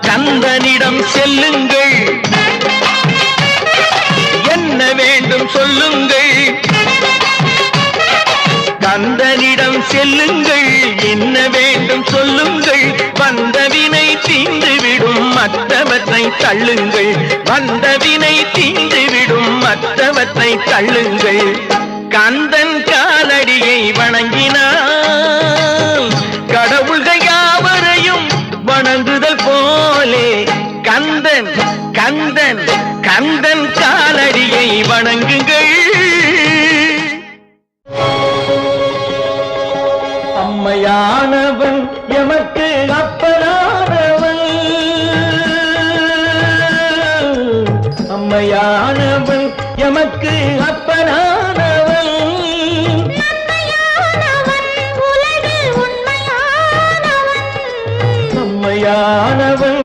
கந்தனிடம் செல்லுங்கள், என்ன வேண்டும் சொல்லுங்கள். கந்தனிடம் செல்லுங்கள், என்ன வேண்டும் சொல்லுங்கள். வந்தவினை தீந்துவிடும் மற்றவற்றை தள்ளுங்கள், வந்தவினை தீந்துவிடும் மற்றவற்றை தள்ளுங்கள். கந்தன் காலடியை வணங்கினால் கடவுள்கள் யாவரையும் வணங்குதல் போலே கந்தன் கந்தன் கந்தன் காலடியை வணங்குங்கள். அம்மையானவன் எமக்கு அப்பனானவன், அம்மையா